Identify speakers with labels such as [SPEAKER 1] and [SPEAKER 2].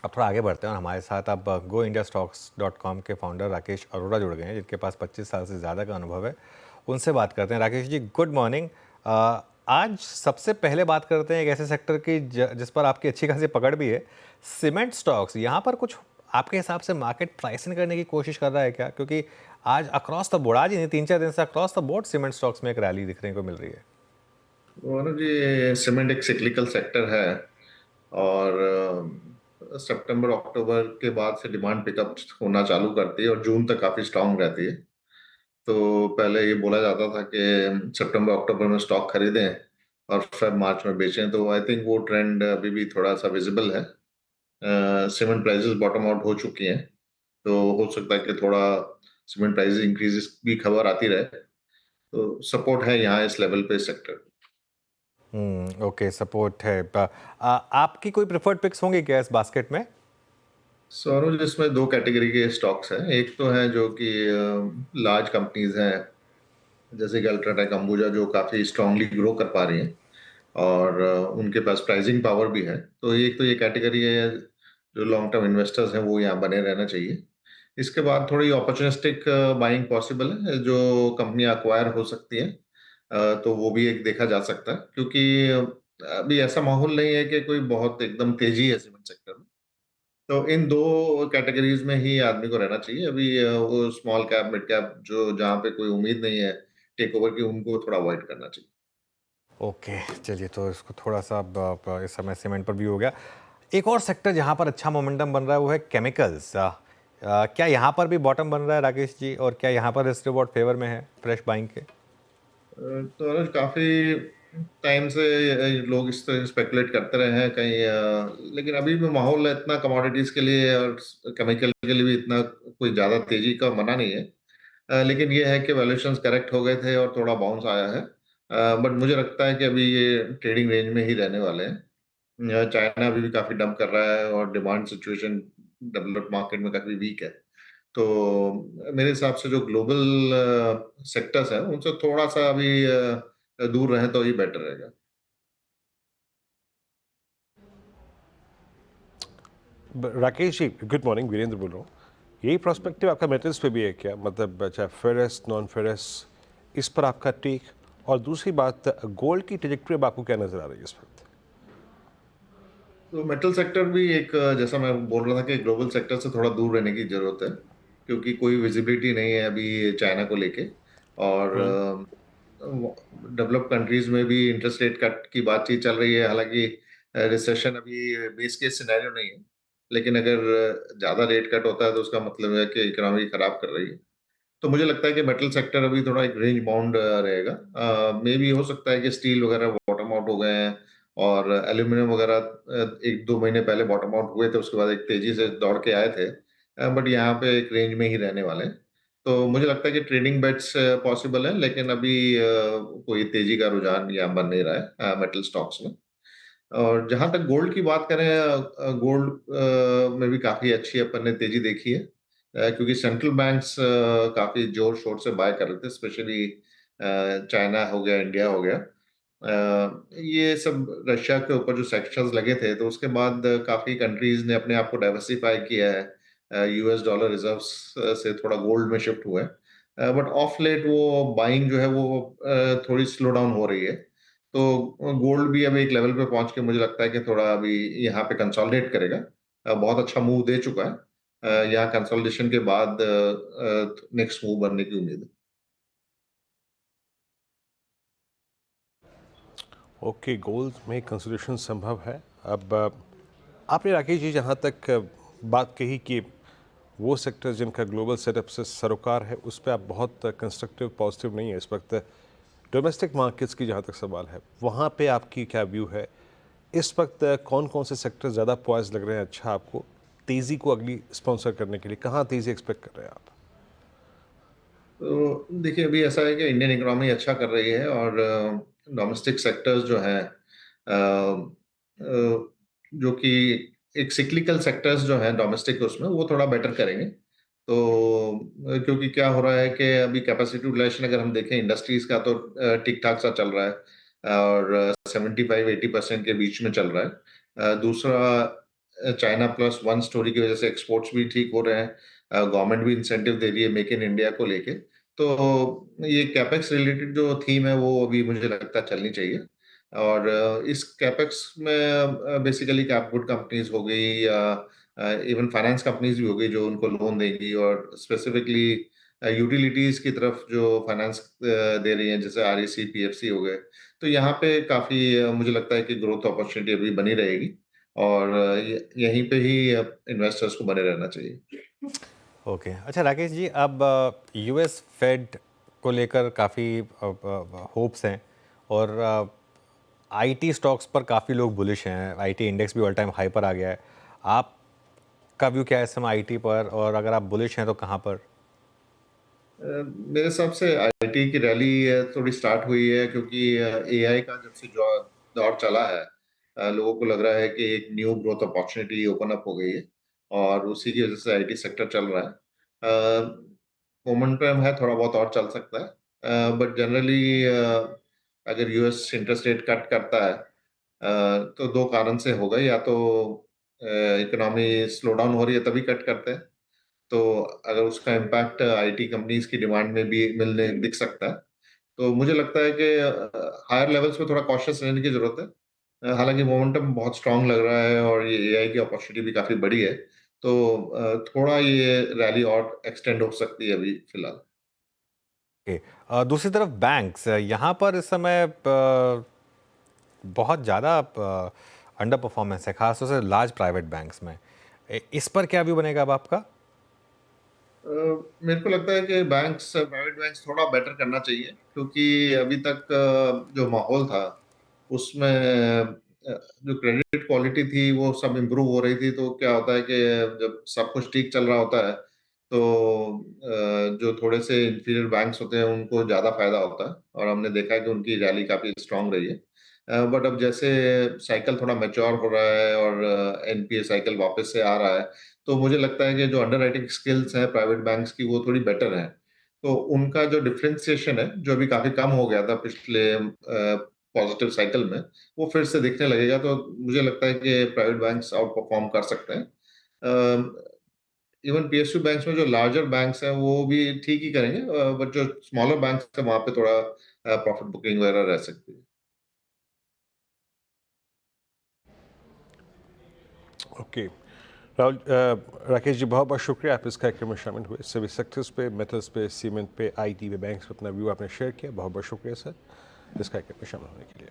[SPEAKER 1] अब थोड़ा आगे बढ़ते हैं और हमारे साथ अब go India stocks dot com के फाउंडर राकेश अरोड़ा जुड़ गए हैं, जिनके पास 25 साल से ज़्यादा का अनुभव है। उनसे बात करते हैं। Rakesh ji, good morning. आज सबसे पहले बात करते हैं एक ऐसे सेक्टर की जिस पर आपकी अच्छी खासी पकड़ भी है, सीमेंट स्टॉक्स। यहाँ पर कुछ आपके हिसाब से मार्केट प्राइसिंग करने की कोशिश कर रहा है क्या? क्योंकि आज अक्रॉस द बोर्ड, आज ही नहीं 3-4 दिन से across the board cement stocks में एक रैली दिखने को मिल रही है।
[SPEAKER 2] और जी सीमेंट एक सिक्लिकल सेक्टर है। और सितंबर अक्टूबर के बाद से डिमांड पिकअप होना चालू करती है और जून तक काफी स्ट्रांग रहती है। तो पहले ये बोला जाता था कि सितंबर अक्टूबर में स्टॉक खरीदें और फिर मार्च में बेचें, तो आई थिंक वो ट्रेंड अभी भी थोड़ा सा विजिबल है। सीमेंट प्राइसेस बॉटम आउट हो चुकी हैं, तो हो सकता है कि थोड़ा सीमेंट प्राइस इंक्रीजेस भी खबर आती रहे। तो सपोर्ट है यहाँ इस लेवल पे सेक्टर।
[SPEAKER 1] ओके, सपोर्ट है। आपकी कोई प्रेफर्ड पिक्स होंगे क्या इस बास्केट में?
[SPEAKER 2] सौरभ, इसमें दो कैटेगरी के स्टॉक्स हैं। एक तो है जो कि लार्ज कंपनीज हैं, जैसे कि अल्ट्राटेक, अंबुजा, जो काफी स्ट्रांगली ग्रो कर पा रही हैं और उनके पास प्राइसिंग पावर भी है। तो एक तो ये कैटेगरी है, जो लॉन्ग टर्म इन्वेस्टर्स हैं वो यहाँ बने रहना चाहिए। इसके बाद थोड़ी अपॉर्चुनिस्टिक बाइंग पॉसिबल है, जो कंपनियां अक्वायर हो सकती हैं। तो वो भी एक देखा जा सकता है, क्योंकि अभी ऐसा माहौल नहीं है कि कोई बहुत एकदम तेजी है सीमेंट सेक्टर में। तो इन दो कैटेगरीज में ही आदमी को रहना चाहिए अभी। वो स्मॉल कैप, मिड कैप, जो जहाँ पे कोई उम्मीद नहीं है टेक ओवर की, उनको थोड़ा अवॉइड करना चाहिए।
[SPEAKER 1] ओके, चलिए, तो इसको थोड़ा सा अब इस समय सीमेंट पर भी हो गया। एक और सेक्टर जहां पर अच्छा मोमेंटम बन रहा है वो है केमिकल्स। क्या यहाँ पर भी बॉटम बन रहा है राकेश जी, और क्या यहाँ पर रिस्क रिवॉर्ड फेवर में है फ्रेश बाइंग के?
[SPEAKER 2] तो अनुज, काफी टाइम से लोग इस तरह स्पेकुलेट करते रहे हैं कहीं, लेकिन अभी भी माहौल इतना कमोडिटीज के लिए और केमिकल के लिए भी इतना कोई ज्यादा तेजी का मना नहीं है। लेकिन ये है कि वैल्यूएशंस करेक्ट हो गए थे और थोड़ा बाउंस आया है। बट मुझे लगता है कि अभी ये ट्रेडिंग रेंज में ही रहने वाले हैं। चाइना अभी भी काफी डंप कर रहा है और डिमांड सिचुएशन डेवलप्ड मार्केट में काफी वीक है। तो मेरे हिसाब से जो ग्लोबल सेक्टर्स हैं उनसे थोड़ा सा अभी दूर रहें तो ही बेटर रहेगा।
[SPEAKER 3] Rakesh ji, good morning. वीरेंद्र बोल रहा हूँ। यही प्रोस्पेक्टिव आपका मेटल्स पे भी है क्या? मतलब चाहे फेरस नॉन फेरस, इस पर आपका टेक। और दूसरी बात, गोल्ड की ट्रेजेक्टरी अब आपको क्या नजर आ रही है इस वक्त?
[SPEAKER 2] तो मेटल सेक्टर भी एक, जैसा मैं बोल रहा था कि ग्लोबल सेक्टर से थोड़ा दूर रहने की जरूरत है, क्योंकि कोई विजिबिलिटी नहीं है अभी चाइना को लेके। और डेवलप कंट्रीज में भी इंटरेस्ट रेट कट की बातचीत चल रही है। हालांकि रिसेशन अभी बेस केस सिनेरियो नहीं है, लेकिन अगर ज्यादा रेट कट होता है तो उसका मतलब है कि इकोनॉमी खराब कर रही है। तो मुझे लगता है कि मेटल सेक्टर अभी थोड़ा एक रेंज बाउंड रहेगा। मे भी हो सकता है कि स्टील वगैरह बॉटम आउट हो गए हैं और एल्यूमिनियम वगैरह 1-2 महीने पहले बॉटम आउट हुए थे, उसके बाद एक तेजी से दौड़ के आए थे। बट यहाँ पे एक रेंज में ही रहने वाले हैं। तो मुझे लगता है कि ट्रेडिंग बेट्स पॉसिबल है, लेकिन अभी कोई तेजी का रुझान यहाँ बन नहीं रहा है मेटल स्टॉक्स में। और जहां तक गोल्ड की बात करें, गोल्ड में भी काफी अच्छी अपन ने तेजी देखी है। क्योंकि सेंट्रल बैंक्स काफी जोर शोर से बाय कर रहे थे, स्पेशली चाइना हो गया, इंडिया हो गया। ये सब रशिया के ऊपर जो सैंक्शंस लगे थे, तो उसके बाद काफी कंट्रीज ने अपने आप को डाइवर्सिफाई किया है, यूएस डॉलर रिजर्व्स से थोड़ा गोल्ड में शिफ्ट हुआ है। बट ऑफ लेट वो बाइंग जो है वो थोड़ी स्लो डाउन हो रही है। तो गोल्ड भी अब एक लेवल पे पहुंच के मुझे लगता है कि थोड़ा अभी यहाँ पे कंसोलिडेट करेगा। बहुत अच्छा मूव दे चुका है। यहाँ कंसोलिडेशन के बाद नेक्स्ट मूव बनने की उम्मीद है।
[SPEAKER 3] ओके, गोल्ड में कंसोलिडेशन संभव है। अब आपने राकेश जी जहाँ तक बात कही कि वो सेक्टर जिनका ग्लोबल सेटअप से सरोकार है, उस पर आप बहुत कंस्ट्रक्टिव पॉजिटिव नहीं है इस वक्त। डोमेस्टिक मार्केट्स की जहाँ तक सवाल है, वहाँ पे आपकी क्या व्यू है इस वक्त? कौन कौन से सेक्टर ज़्यादा पॉइज लग रहे हैं अच्छा आपको तेज़ी को अगली स्पॉन्सर करने के लिए? कहाँ तेज़ी एक्सपेक्ट कर रहे हैं आप?
[SPEAKER 2] तो देखिए, अभी ऐसा है कि इंडियन इकोनॉमी अच्छा कर रही है और डोमेस्टिक सेक्टर्स जो हैं, जो कि एक सिक्लिकल सेक्टर्स जो हैं डोमेस्टिक, उसमें वो थोड़ा बेटर करेंगे। तो क्योंकि क्या हो रहा है कि अभी कैपेसिटी यूटिलाइजेशन अगर हम देखें इंडस्ट्रीज का, तो ठीक ठाक सा चल रहा है और 75-80% के बीच में चल रहा है। दूसरा, चाइना प्लस वन स्टोरी की वजह से एक्सपोर्ट्स भी ठीक हो रहे हैं, गवर्नमेंट भी इंसेंटिव दे रही है मेक इन इंडिया को लेके। तो ये कैपेक्स रिलेटेड जो थीम है वो अभी मुझे लगता है चलनी चाहिए। और इस कैपेक्स में बेसिकली कैपगुड कंपनीज हो गई या इवन फाइनेंस कंपनीज भी हो गई जो उनको लोन देंगी, और स्पेसिफिकली यूटिलिटीज की तरफ जो फाइनेंस दे रही हैं जैसे आरईसी पीएफसी हो गए। तो यहाँ पे काफी मुझे लगता है कि ग्रोथ अपॉर्चुनिटी अभी बनी रहेगी, और यहीं पे ही इन्वेस्टर्स को बने रहना चाहिए।
[SPEAKER 1] ओके, अच्छा राकेश जी, अब यूएस फेड को लेकर काफ़ी होप्स हैं और आईटी स्टॉक्स पर काफ़ी लोग बुलिश हैं। आईटी इंडेक्स भी ऑल टाइम हाई पर आ गया है। आपका व्यू क्या है इस समय आईटी पर, और अगर आप बुलिश हैं तो कहाँ पर?
[SPEAKER 2] मेरे हिसाब से आईटी की रैली थोड़ी स्टार्ट हुई है, क्योंकि एआई का जब से जो दौर चला है, लोगों को लग रहा है कि एक new growth opportunity open up हो गई है, और उसी की वजह से आईटी सेक्टर चल रहा है। मोमेंटम है, थोड़ा बहुत और चल सकता है, बट जनरली अगर यूएस इंटरेस्ट रेट कट करता है तो दो कारण से होगा। या तो इकोनॉमी स्लो डाउन हो रही है तभी कट करते हैं, तो अगर उसका इम्पैक्ट आईटी कंपनीज की डिमांड में भी मिलने दिख सकता है। तो मुझे लगता है कि हायर लेवल्स पे थोड़ा कॉशियस रहने की जरूरत है। हालांकि मोमेंटम बहुत स्ट्रांग लग रहा है और ये एआई की अपॉर्चुनिटी भी काफी बड़ी है, तो थोड़ा ये रैली और एक्सटेंड हो सकती है अभी फिलहाल।
[SPEAKER 1] ओके, दूसरी तरफ बैंक्स, यहाँ पर इस समय बहुत ज़्यादा अंडर परफॉर्मेंस है, खासतौर से लार्ज प्राइवेट बैंक्स में। इस पर क्या व्यू बनेगा अब आपका?
[SPEAKER 2] मेरे को लगता है कि प्राइवेट बैंक्स थोड़ा बेटर करना चाहिए, क्योंकि अभी तक जो माहौल था उसमें जो क्रेडिट क्वालिटी थी वो सब इम्प्रूव हो रही थी। तो क्या होता है कि जब सब कुछ ठीक चल रहा होता है तो जो थोड़े से इंफीरियर बैंक्स होते हैं उनको ज़्यादा फायदा होता है, और हमने देखा है कि उनकी रैली काफ़ी स्ट्रांग रही है। बट अब जैसे साइकिल थोड़ा मैच्योर हो रहा है और एनपीए साइकिल वापस से आ रहा है, तो मुझे लगता है कि जो अंडरराइटिंग स्किल्स हैं प्राइवेट बैंक्स की वो थोड़ी बेटर हैं। तो उनका जो डिफरेंशिएशन है जो अभी काफी कम हो गया था पिछले पॉजिटिव साइकिल में, वो फिर से दिखने लगेगा। तो मुझे लगता है कि प्राइवेट बैंक्स आउट परफॉर्म कर सकते हैं। इवन पीएसयू बैंक्स में जो लार्जर बैंक्स हैं वो भी ठीक ही करेंगे, बट जो स्मॉलर बैंक्स हैं वहां पे थोड़ा प्रॉफिट बुकिंग वगैरह रह सकती है।
[SPEAKER 3] ओके राहुल, राकेश जी बहुत बहुत शुक्रिया आप इस कार्यक्रम में शामिल हुए। सभी सेक्टर्स पे, मेटल्स पे, सीमेंट पे, आईटी पे, बैंक्स पे अपना व्यू आपने शेयर किया। बहुत बहुत शुक्रिया सर इस कार्यक्रम में शामिल होने के लिए।